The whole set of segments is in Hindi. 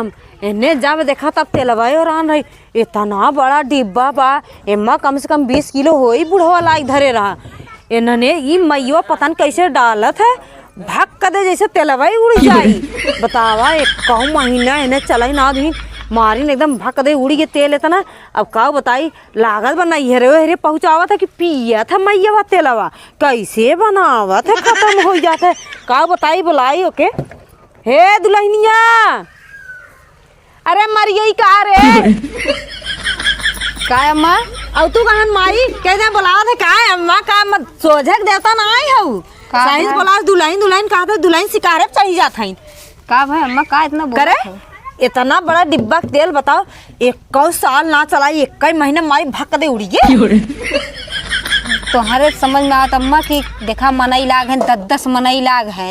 राम इन्हें जब देखा तब तेलवाई और आन रही इतना बड़ा डिब्बा बा एम्मा कम से कम 20 किलो हो ही बुढ़वा लायक धरे रहा। इन्होंने ये मैया पता नहीं कैसे डालत है भाग कदे जैसे तेलवाई उड़ जाई। बतावा एक कहूँ महीना इन्हें चलाई ना आदमी मारी ने एकदम भाग कदे उड़ी के तेल इतना। अब का बताई लागत बनाई हेरे पहुँचावा था कि पिया था मैया तेलवा कैसे बनावा था खत्म हो जाता है। का बताई बुलाई ओके हे दुल्हनिया अरे मरियई का रे का अम्मा अब तू कहन माई कैसे बुलावा थे का अम्मा का मत सोझक देवता ना आई हूँ सही बोला दुल्हन कहा था दुल्हन शिकारे चली जात है का भाई अम्मा का इतना करे इतना बड़ा डिब्बा तेल बताओ 21 साल ना चलाई 21 महीने मारी भक दे उड़ी गई। तोहरे समझ में आवत अम्मा कि देखा मनई लाग है 10 मनई लाग है।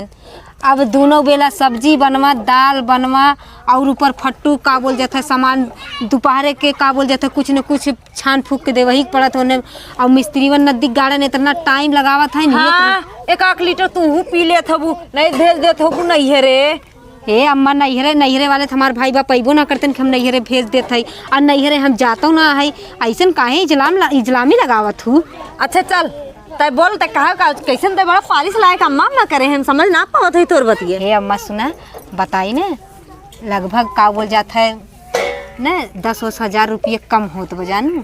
अब दोनों बेला सब्जी बनवा दाल बनवा और ऊपर फट्टू का बोल जाता है सामान दोपहर के का बोल जाता है कुछ न कुछ छान फूक के दे वही पड़त होने। और मिस्त्री वन नदी गाड़न इतना टाइम लगावा था हाँ, एक लीटर तू पी ले थबू नहीं भेज दे थबू नहीं है रे। हे अम्मा नैहरे वाले तो हमारे भाई बाप पैबो ना करते कि हम नैहरे भेज देते है और नैहरे हम जाता ना है ऐसा काहे इजलामी लगावत हूँ। अच्छा चल तय बोल तय कहा का कैसे तय बड़ा फारिश लायक अम्मा ना करे हम समझ ना पावत है तोर बतिए। हे अम्मा सुना बताई ना लगभग का बोल जाता है ना 10-20 हजार रुपये कम होत बजानू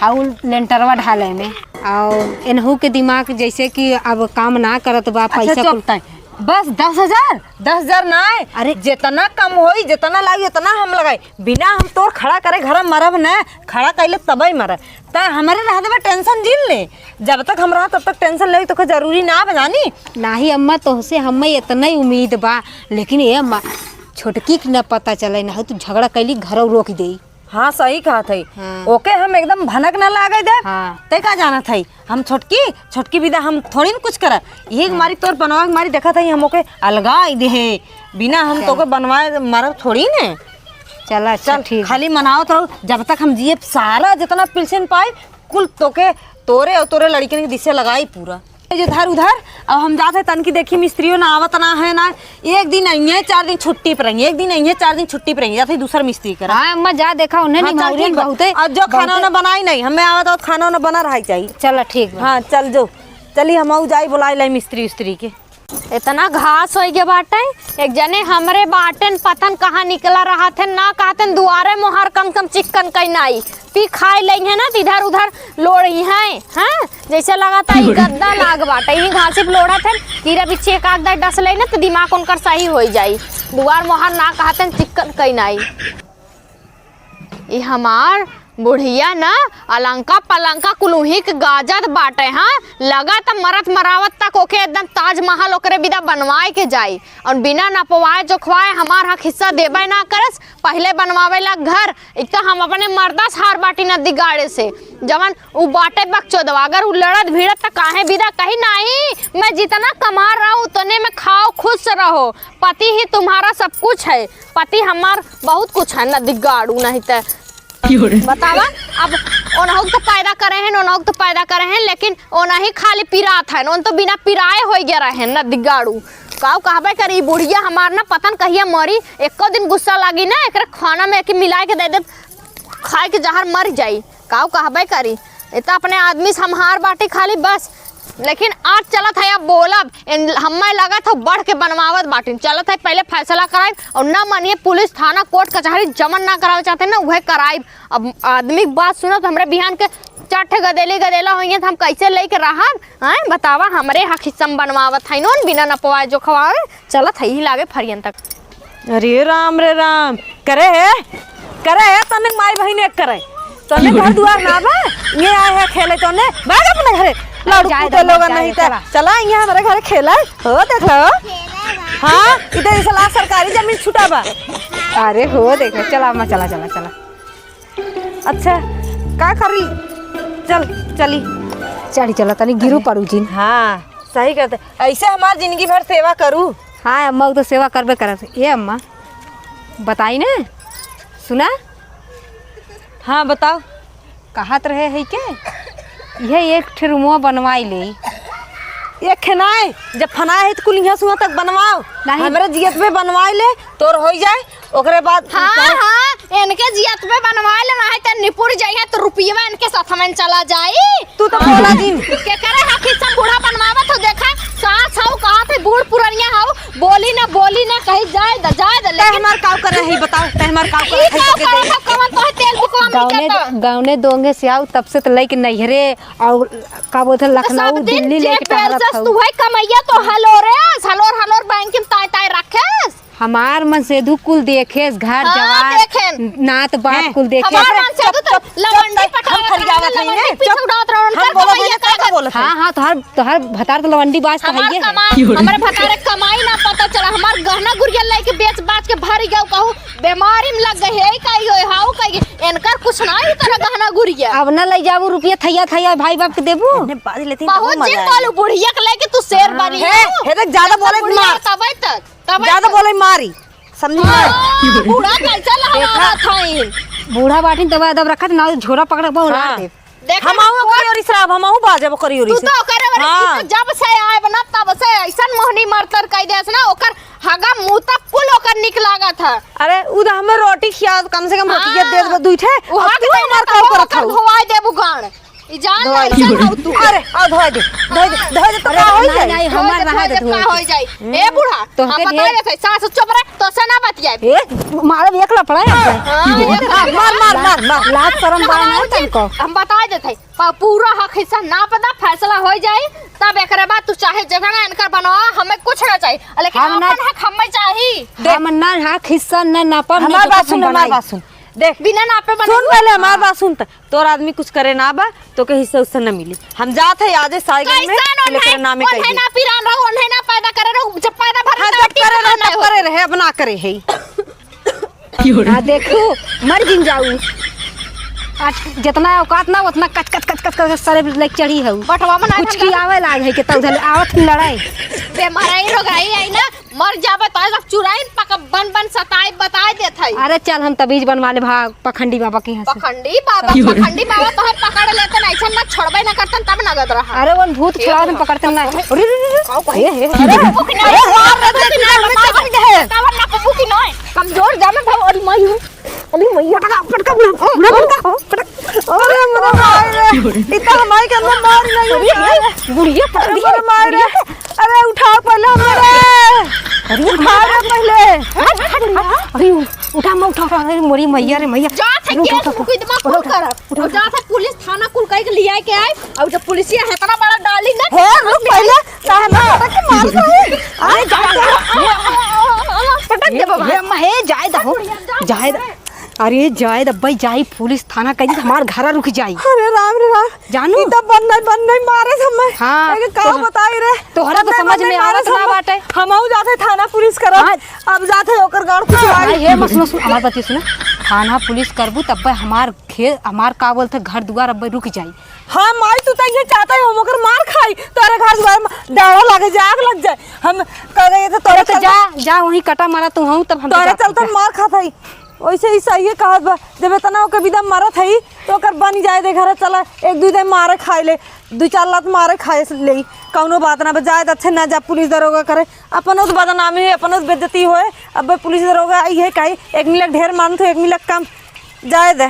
हाउ लेंटरवा ढाले में और इनहू के दिमाग जैसे कि अब काम ना करत बा पैसा अच्छा चलता है बस 10,000 ना है। अरे जितना कम होई जितना लागी उतना हम लगाई बिना हम तोर खड़ा करे घर मरब न खड़ा कैले तबई मर त हमारे रह देबा टेंशन झील ले जब तक हम रहा तब तक टेंशन ले तो जरूरी ना बजानी नाही अम्मा तोहसे हमें इतना ही उम्मीद बा लेकिन ये अम्मा छोटकी के न पता चले ना तू झगड़ा कैली घर रोक दे। हाँ सही कहा थी। हाँ। ओके हम एकदम भनक ना लागे दे। हाँ। ते का जाना थी हम छोटकी विदा हम थोड़ी न कुछ करा ये हमारी तोर बनवा हमारी देखा था हम ओके अलगा दे बिना हम तो बनवाए मरब थोड़ी ने। चला चल ठीक खाली मनाओ तो जब तक हम जिए सारा जितना पेंशन पाए कुल तोरे और तोरे लड़के के दिशे लगाई पूरा इधर उधर। अब हम जाते तन की देखी मिस्त्रियों ना आवत ना है ना एक दिन आइए 4 दिन छुट्टी पर रहेंगे एक दिन आइए 4 दिन छुट्टी पर रहेंगे जाते दूसरा मिस्त्री करा। हाँ अम्मा जा देखा उन्हें हाँ, नहीं बहुत और जो खाना ना बनाई नहीं हमें आवत और खाना ना बना रहा चाहिए। चलो ठीक हाँ चल जो चली हम जाई बुलाई लाई मिस्त्री उस्त्री के इतना घास हो गया बाटे एक जने हमरे बाटन पतन कहाँ निकला रहा थे ना कहते दुआरे मोहर कम चिकन कहीं नहीं पी खाए लगी है ना इधर उधर लोड़ी है हाँ जैसे लगा था गद्दा लाग बाटे यही घासी लोड़ा थे कीड़ा बिच्छी एक आग डस ले ना तो दिमाग उनकर सही हो जाई दुआर मोहर ना कहते चिकन कहीं नहीं। ये हमार बुढ़िया ना अलंका पलंका कुलूही के गाजत बाटे हाँ लगा त मरत मरावत तक ओके एकदम ताजमहल ओकरे बिदा बनवाए के जाई और बिना नपवाए जो खवाए हमार हक हिस्सा देबे ना करस पहले बनवावे ला घर एक तो हम अपने मर्दा हार बाटी नदी गाड़े से जवन उ बाटे बकचोदवा अगर उ लड़त भिड़त त काहे बिदा कही नहीं मैं जितना कमा रहा हूँ उतने में खाओ खुश रहो पति ही तुम्हारा सब कुछ है पति हमार बहुत कुछ है नदी गाड़ू नहीं तो बतावा अब ओनहुक तो पैदा करे हैं ओनहुक तो पैदा करे हैं लेकिन ओना ही खाली पिरात है ओन तो बिना पिराए हो गया रहे न दिगाड़ू काऊ कहबे करी बुढ़िया हमार ना पतन कहिया मरी एको दिन गुस्सा लागी ना एक खाना में एक मिला के दे दे खाए के जहर मर जाई काऊ कहबे करी इतना अपने आदमी संहार बाटी खाली बस लेकिन आज चलत है अब बोलब हमें लगा था बढ़ के बनवावत बाटी चलत है पहले फैसला कराए और ना मानिए पुलिस थाना कोर्ट कचहरी जमन ना करावे चाहते ना वह कराए। अब आदमी बात सुनो तो हमरे बिहान के 4 ठे गदेला होइए तो हम कैसे लेके रहब हैं बतावा हमरे हक हिस्सा बनवावत है नोन बिना नपवाए जो खवावे चलत है ही लागे फरियन तक। अरे राम करे है तने माई बहन एक करे तने घर दुआर ना बा ये आए है खेले तने भाग अपने घरे लाडू तो लोग नहीं था चला यहाँ हमारे घर खेला हो देख लो हाँ इधर इसला सरकारी जमीन छूटा बा अरे हो देख चला अम्मा चला अच्छा का करी चली चला तनी गिरू पड़ू जी। हाँ सही करते ऐसे हमारी जिंदगी भर सेवा करूँ। हाँ अम्मा तो सेवा करबे करत ये अम्मा बताई ना सुना। हाँ बताओ कहत रहे है के यह एक ठे रूमवा बनवाई ले ये खनाए जब फनाए है तो कुल यहाँ सुहा तक बनवाओ हमारे जियत में बनवाई ले तोर हो जाए ओकरे बाद हाँ हाँ इनके जियत पे बनवा लेना है तो निपुर जाइए तो रुपये इनके साथ में चला जाई। तू तो बोला दिन के करे हा किस्म बूढ़ा बनवावत हो देखा सास हाउ कहा थे बूढ़ पुरनिया हाउ बोली ना कहीं जाए द ते हमार काव कर रही बताओ ते हमार काव कर ई रही का तो के दे कवन तो तेल बुकवा में के गाँव दोंगे से आओ तब से तो लेके नैहरे और का बोलते लखनऊ दिल्ली लेके टहरत हूँ। तू है कमैया तो हलोर बैंक में ताय रखेस हमार मन से दू कुल देखेस घर हाँ, जवान देखेन। नात बात कुल देखे। हमार मन से तो लवंडी पटा हम फरियावत हई ने पीछे उड़ावत रहन हम बोला बोले का बोलत हाँ हाँ तोहर भतार तो लवंडी बाज तो हमार है कमाई हमारे भतारे कमाई ना पता चला हमार गहना गुड़िया लेके बेच बाच के भर गयो कहू बीमारी में लग गए है काई होय हाउ काई इनकर कुछ ना ही तरह गहना गुड़िया अब ना ले जाबू रुपया थैया भाई बाप के देबू ने बाज लेती बहुत जिन कालू बुढ़िया के लेके तू शेर बनी हे देख ज्यादा बोले मार तब ज्यादा बोले मारी समझी ना बूढ़ा कैसा लहरा था बूढ़ा बाटी दबा दब रखत ना झोरा पकड़ बहु हाँ। दे। देख हम आऊ करी और शराब हम आऊ बाजे करी और तू तो करे वाला हाँ। जब से आए बना तब से ऐसन मोहनी मरतर कह देस ना ओकर हगा मुंह तक कुल ओकर निक लागत है। अरे उदा हमें रोटी खिया कम से कम रोटी के दे दे दुइठे उहा अब के तू हमार काम करत हौ धोवाई देबू गान ई जान धोवाई ऐसन हौ तू अरे आ धोए दे तो का होई नहीं जाई नहीं हमार रहा दे का हो जाई ए बूढ़ा तो हम के बता ढेर- देते सास चुप रह तो से ना बतियाए ए मारे एकला पड़ा है मार लाज शरम बाय ना तनको। हम बता देते पूरा हक हिस्सा ना पता फैसला हो जाए तब एकरे बाद तू चाहे जगह इनकर बनवा हमें कुछ ना चाहिए लेकिन हम ना- अपन हक हमें चाहिए हम ना हाथ हिस्सा ना नापब हमार बात सुन हमार बात सुन देख बिना नापे बना सुन पहले हमार बात सुन तोर आदमी कुछ करे ना बा तो के हिस्सा उससे न मिली हम जात है आज साइकिल में लेकर नामे कह ना पिरान रहो उन्हें ना पैदा करे रहो जब पैदा भर हां जब करे रहे तब करे रहे अब ना करे है हाँ देखो मर जिन जाऊ आज जितना औकात ना उतना कच कच कच कच कच सरे लाइक चढ़ी है बटवा में कुछ की आवे लाग है के त उधर आवत की लड़ाई बेमारी रोगाई आई ना मर जाबे तो सब चुराई पक बन सताई बता देत है अरे चल हम तबीज बनवा ले भाग पखंडी बाबा के यहाँ से। पखंडी बाबा तो है पकड़ लेते ना ऐसा ना छोड़बे ना करतन तब नगद रहा अरे वो भूत छुड़ा हम पकड़ते ना अरे कमजोर जामे भाव और मई अरे मेरा मार इतना हमारे के अंदर मार नहीं बुढ़िया पकड़ अरे मार रे अरे उठाओ पहले हमारे उठाओ रे पहले अरे उठा मैं उठा अरे मोरी मैया रे मैया जा थे केस मुकदमा कुल करब और जा थे पुलिस थाना कुल कह के लिया के आए और जब पुलिसिया है इतना बड़ा डाली ना है रुक पहले ताना पटक के मार दे अरे पटक दे बाबा ये महे जाए दहो जाए अरे जाए दब्बई जाई पुलिस थाना कही हमार घर रुक जाई अरे राम जानू ई तब बन नहीं मारे समय हाँ, एक का बताई रे तोहरा तो समझ में आवत ना बाटे हम आऊ जाते थाना पुलिस करब हाँ। अब जाते ओकर गाड़ कुछ भाई हे मसलो सुन हमार बात सुन थाना पुलिस करबू तब हमार खेत हमार का बोलते घर दुआर अब रुक जाई हाँ माई तू तो ये चाहता है हम ओकर मार खाई तोरे घर द्वार में डाड़ा लगे जाए आग लग जाए हम कह रहे थे तोरे तो जा वहीं कटा मारा तू हूं तब हम तोरे चलते मार खाता ही वैसे ही सही है कहत बा जब इतना ओके विदा मारत है तो ओकर बन जाए दे घर चला एक दू दिन मारे खाए ले 2-4 लात मारे खाए ले कौनो बात ना जाए अच्छे ना जा पुलिस दरोगा करे अपन तो बदनामी है अपन बेइज्जती होए अब पुलिस दरोगा आई है काई 1 मिनट ढेर मान तो 1 मिनट कम जाए दे